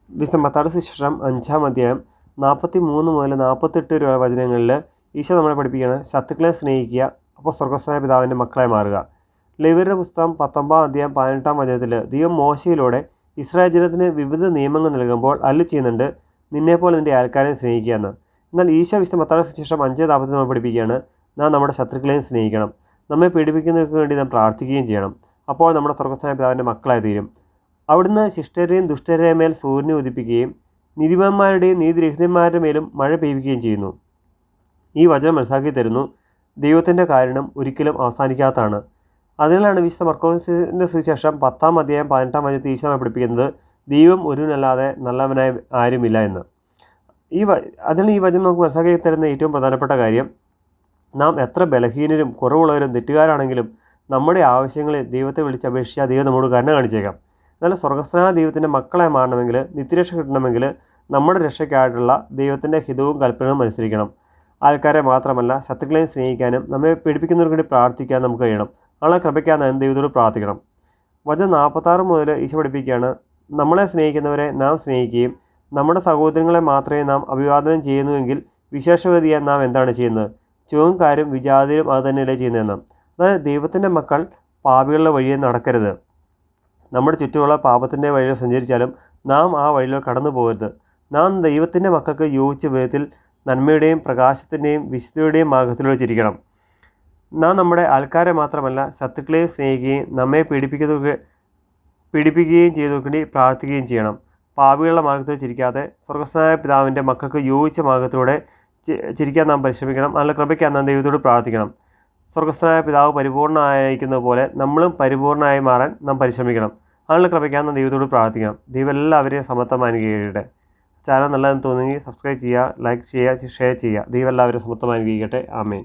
വിശുദ്ധ മത്തായിയുടെ സുവിശേഷം 5-ാം അധ്യായം 43 മുതൽ 48 വരെ വചനങ്ങളിൽ ഈശോ നമ്മളെ പഠിപ്പിക്കുകയാണ്, ശത്രുക്കളെ സ്നേഹിക്കുക, അപ്പോൾ സ്വർഗ്ഗസ്ഥനായ പിതാവിൻ്റെ മക്കളായി മാറുക. ലേവ്യരുടെ പുസ്തകം 19-ാം അധ്യായം 18-ാം വചനത്തിൽ ദൈവം മോശയിലൂടെ ഇസ്രായേൽ ജനത്തിന് വിവിധ നിയമങ്ങൾ നൽകുമ്പോൾ അരുളി ചെയ്യുന്നുണ്ട്, നിന്നെപ്പോലെ നിൻ്റെ അയൽക്കാരെ സ്നേഹിക്കുക എന്ന്. എന്നാൽ ഈശോ വിശുദ്ധ മത്തായിയുടെ സുവിശേഷം 5:40 നമ്മൾ പഠിപ്പിക്കുകയാണ്, നാം നമ്മുടെ ശത്രുക്കളെയും സ്നേഹിക്കണം, നമ്മെ പീഡിപ്പിക്കുന്നവർക്ക് വേണ്ടി നാം പ്രാർത്ഥിക്കുകയും ചെയ്യണം, അപ്പോൾ നമ്മുടെ സ്വർഗ്ഗസ്ഥനായ പിതാവിൻ്റെ മക്കളായി തീരും. അവിടുന്ന് ശിഷ്ടരെയും ദുഷ്ടരെയും മേൽ സൂര്യനെ ഉദിപ്പിക്കുകയും നീതിമാന്മാരുടെയും നീതിരഹിതന്മാരുടെ മേലും മഴ പെയ്യിക്കുകയും ചെയ്യുന്നു. ഈ വചനം മനസ്സിലാക്കി തരുന്നു, ദൈവത്തിൻ്റെ കാരണം ഒരിക്കലും അവസാനിക്കാത്തതാണ്. അതിനാലാണ് വിശുദ്ധ മർക്കോസിൻ്റെ സുവിശേഷം 10-ാം അധ്യായം 18-ാം വചനത്തിൽ ഈശോ പഠിപ്പിക്കുന്നത്, ദൈവം ഒരുവനല്ലാതെ നല്ലവനായി ആരുമില്ല എന്ന്. അതിൽ ഈ വചനം നമുക്ക് മനസ്സിലാക്കി തരുന്ന ഏറ്റവും പ്രധാനപ്പെട്ട കാര്യം, നാം എത്ര ബലഹീനരും കുറവുള്ളവരും തെറ്റുകാരാണെങ്കിലും നമ്മുടെ ആവശ്യങ്ങളിൽ ദൈവത്തെ വിളിച്ചപേക്ഷിച്ചാൽ ദൈവം നമ്മോട് കരുണ കാണിച്ചേക്കാം. എന്നാൽ സ്വർഗ്ഗസ്ഥനായ ദൈവത്തിൻ്റെ മക്കളായി മാറണമെങ്കിൽ, നിത്യരക്ഷ കിട്ടണമെങ്കിൽ നമ്മുടെ രക്ഷയ്ക്കായിട്ടുള്ള ദൈവത്തിൻ്റെ ഹിതവും കൽപ്പനയും അനുസരിക്കണം. ആൾക്കാരെ മാത്രമല്ല ശത്രുക്കളെയും സ്നേഹിക്കാനും നമ്മെ പീഡിപ്പിക്കുന്നവർക്ക് വേണ്ടി പ്രാർത്ഥിക്കാൻ നമുക്ക് കഴിയണം. ആളെ കൃപയ്ക്കാൻ ദൈവത്തോട് പ്രാർത്ഥിക്കണം. വചനം 46 മുതൽ ഈശോ പഠിപ്പിക്കുകയാണ്, നമ്മളെ സ്നേഹിക്കുന്നവരെ നാം സ്നേഹിക്കുകയും നമ്മുടെ സഹോദരങ്ങളെ മാത്രമേ നാം അഭിവാദനം ചെയ്യുന്നുവെങ്കിൽ വിശേഷഗതിയാൻ നാം എന്താണ് ചെയ്യുന്നത്? ചുവങ്കാരും വിജാതിരും അത് തന്നെയല്ലേ ചെയ്യുന്നതെന്ന്. അതായത് ദൈവത്തിൻ്റെ മക്കൾ പാപികളുടെ വഴിയെ നടക്കരുത്. നമ്മുടെ ചുറ്റുമുള്ള പാപത്തിൻ്റെ വഴിയിൽ സഞ്ചരിച്ചാലും നാം ആ വഴിയിൽ കടന്നു പോകരുത്. നാം ദൈവത്തിൻ്റെ മക്കൾക്ക് യോജിച്ച വിധത്തിൽ നന്മയുടെയും പ്രകാശത്തിൻ്റെയും വിശുദ്ധിയുടെയും മാർഗത്തിലൂടെ ചിരിക്കണം. നാം നമ്മുടെ ആൾക്കാരെ മാത്രമല്ല ശത്രുക്കളെയും സ്നേഹിക്കുകയും നമ്മെ പീഡിപ്പിക്കുകയും ചെയ്തവർക്ക് പ്രാർത്ഥിക്കുകയും ചെയ്യണം. പാപികളുടെ മാർഗത്തിൽ ചിരിക്കാതെ സ്വർഗ്ഗസ്ഥനായ പിതാവിൻ്റെ മക്കൾക്ക് യോജിച്ച മാർഗത്തിലൂടെ ചിരിക്കാൻ നാം പരിശ്രമിക്കണം. നല്ല കൃപയ്ക്കാൻ നാം ദൈവത്തോട് പ്രാർത്ഥിക്കണം. സ്വർഗ്ഗസ്ഥനായ പിതാവ് പരിപൂർണ്ണമായിരിക്കുന്നത് പോലെ നമ്മളും പരിപൂർണ്ണമായി മാറാൻ നാം പരിശ്രമിക്കണം. അതിനുള്ള കൃപയ്ക്കാൻ നാം ദൈവത്തോട് പ്രാർത്ഥിക്കണം. ദൈവം എല്ലാവരെയും സമത്വമായി അനുഗ്രഹിക്കട്ടെ. ചാനൽ നല്ലതെന്ന് തോന്നുമെങ്കിൽ സബ്സ്ക്രൈബ് ചെയ്യുക, ലൈക്ക് ചെയ്യുക, ഷെയർ ചെയ്യുക. ദൈവം എല്ലാവരെയും സമത്വമായി അനുഗ്രഹിക്കട്ടെ. ആമേൻ.